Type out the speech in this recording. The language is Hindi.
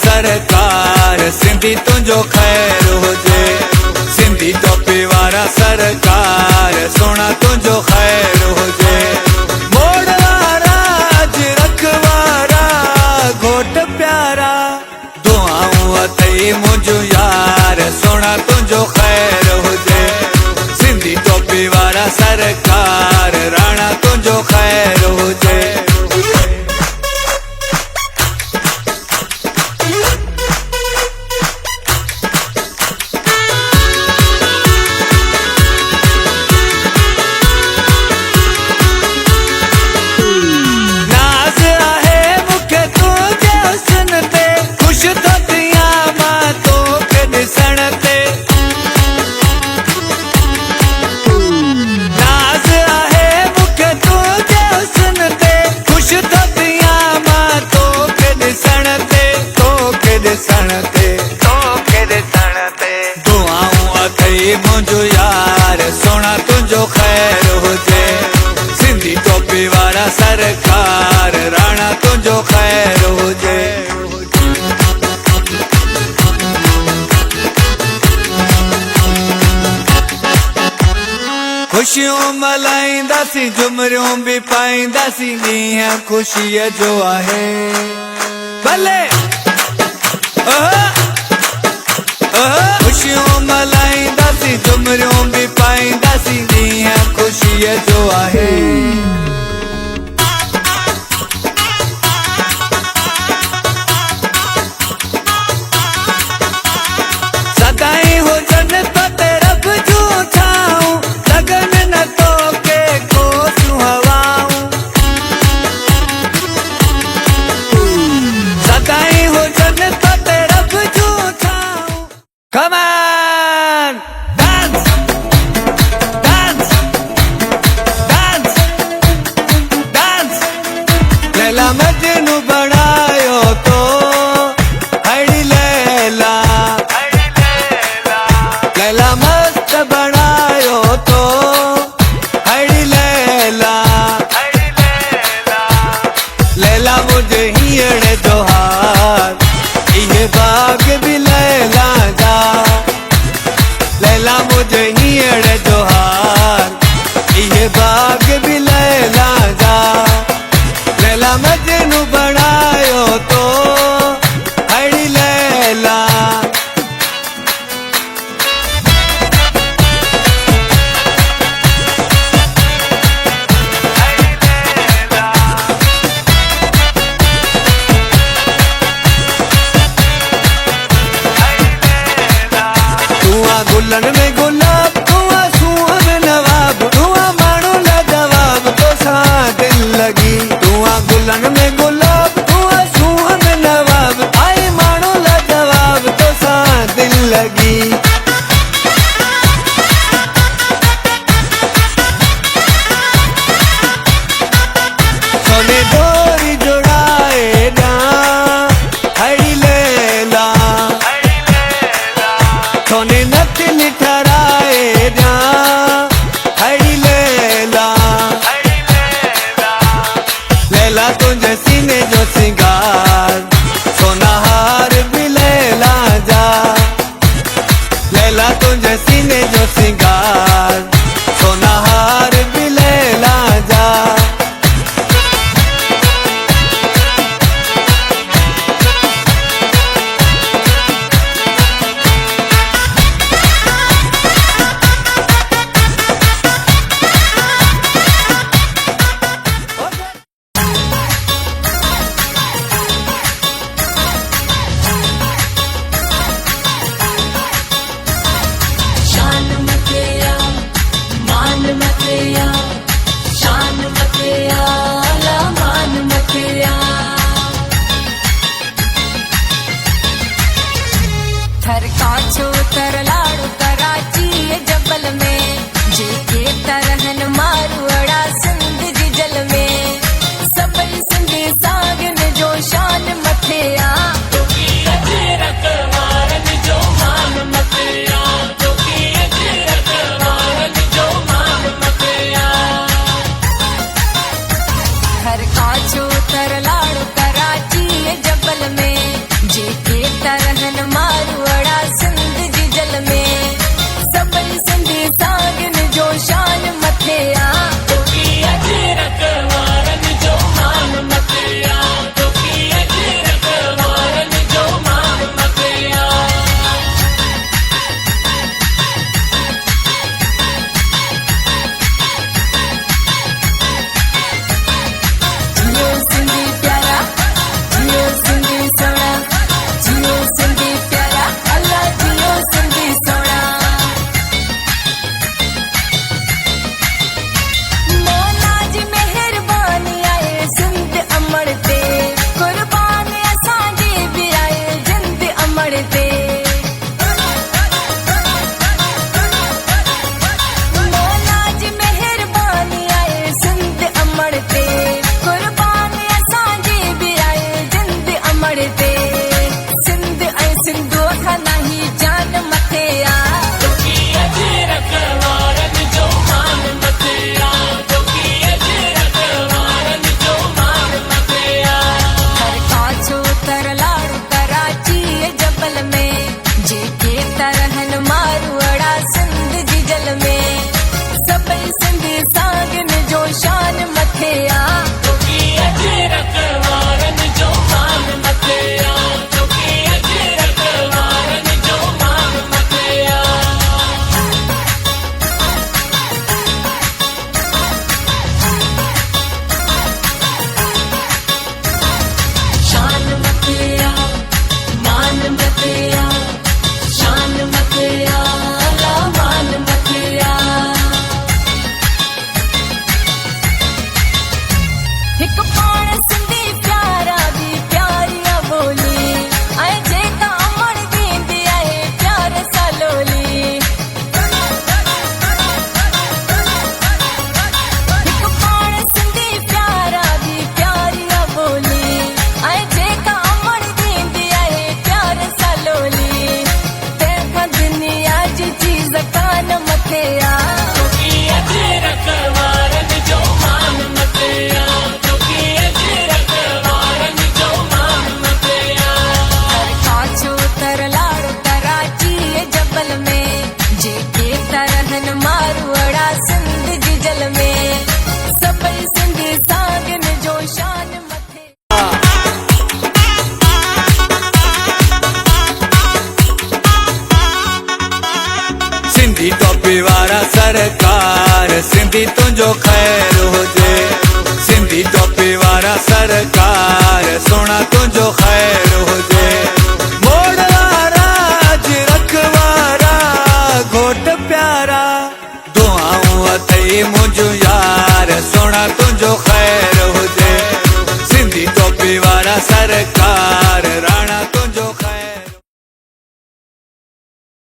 सरकार सिंधी तुझो खैर हुजे। सिंधी टोपी वारा सरकार सोना तुझो खैर हुजे। मोड़ वारा अज रखवारा घोट प्यारा दुआऊं अथई मुझो यार सोना तुझो खैर हुजे। सिंधी टोपी वारा सरकार राणा तुझो खैर हुजे। मुझो यार सोना तुझो खैर हुजे। सिंधी टोपी वारा सरकार राणा तुझो खैर हुजे। खुशियों मल्हाईंदासीं झुमरियूं भी पाईंदासीं ॾींहुं ख़ुशीअ जो आहे। भले खुशियों मल्हाईंदासीं झुमरियूं भी पाईंदासीं ॾींहुं ख़ुशीअ जो आहे। सदाईं हुजनि त रब जूं छाऊं लगन न तोखे कोसियूं हवाऊं। सदाईं हुजनि त रब जूं छाऊं। Come on! Dance! Dance! Dance! Dance! Laila Majnu बनायो तो हड़ी लैला। लैला मस्त बनायो तो हड़ी लैला। लैला मुझे हीअड़ जो हार इहे बाग भी लैला जा। लैला मुझे हीअड़ जो हार इहे बाग भी लैला जा। लैला मजनू बनायो तो हड़ी लैला। गुलन में गुलाब तुआ सूह में नवाब तुआ मानो लाजवाब तो सा दिल लगी। तुआ गुलन में गुलाब तुआ सूह में नवाब आई मानो लाजवाब तो सा दिल लगी। सोने डोरी जोड़ाए ना हड़ी लैला। सोने नथनी ठहराए ना हड़ी लैला। लैला तुझे सीने जो सिंगार सोना हार भी लैला जा। लैला तुझे सीने जो सिंगार सोना हार भी लैला जा। थर काछो तर लाड़ो कराची जबल में जेके तरहन मारू अड़ा सिंध जी जल में। सबई सिंधी सागिन जो शान मथे आ। थर काछो तर लाड़ो कराची जबल में जेके मथे आ तोकी अजरक वारन जो मान मथे आ तोकी अजरक वारन जो मान मथे आ जियो सिंधी प्यारा जियो सिंधी सोना जियो सिंधी प्यारा अल्लाह जियो सिंधी सोना मौला जी मेहरबानी आए सिंध अमर ते कुर्बान असांजी भी आए जिंद अमर ते मौला जी मेहरबानी आए सिंध अमर ते कुर्बान असांजी भी आए जिंद अमर ते सिंध ऐं सिंधू खां नाही जान मथे आ तोकी अजरक वारन जो मान मथे आ तोकी अजरक वारन जो मान मथे आ हर काछो तर लाड़ू कराची जबल में जेके तरहन मारू अड़ा सिंध जी जल में सभई सिंधी सागिन जो शान मथे आ तोकी अजरक वारन जो मान मथे आ तोकी अजरक वारन जो मान मथे आ शान मथे आ मान मथे आ शान मथे आ अल्लाह मान मथे आ हिक पाण सिंधी प्यारा भी प्यारिया बोली ऐं जेका अमर ॾींदी आहे प्यार सां लोली हिक पाण सिंधी प्यारा भी प्यारिया बोली ऐं जेका अमर ॾींदी आहे प्यार सां लोली तंहिंखां दुनिया जी चीज़ कान मथे आ तोकी अजरक वारन जो मान मथे आ तोकी अजरक वारन जो मान मथे आ हर काछो तर लाड़ू कराची जबल में जेके तरहन मारू अड़ा सिंध जी जल में सभई सिंधी सागिन जो शान मथे सिंधी टोपी वारा सरकार सिंधी तुंहिंजो ख़ैर हुजे सिंधी टोपी वारा सरकार सोना तुंहिंजो ख़ैर हुजे मोड़ वारा अजरक वारा घोट प्यारा दुआऊं अथई मुंहिंजो यार सोना तुंहिंजो ख़ैर हुजे सिंधी टोपी वारा सरकार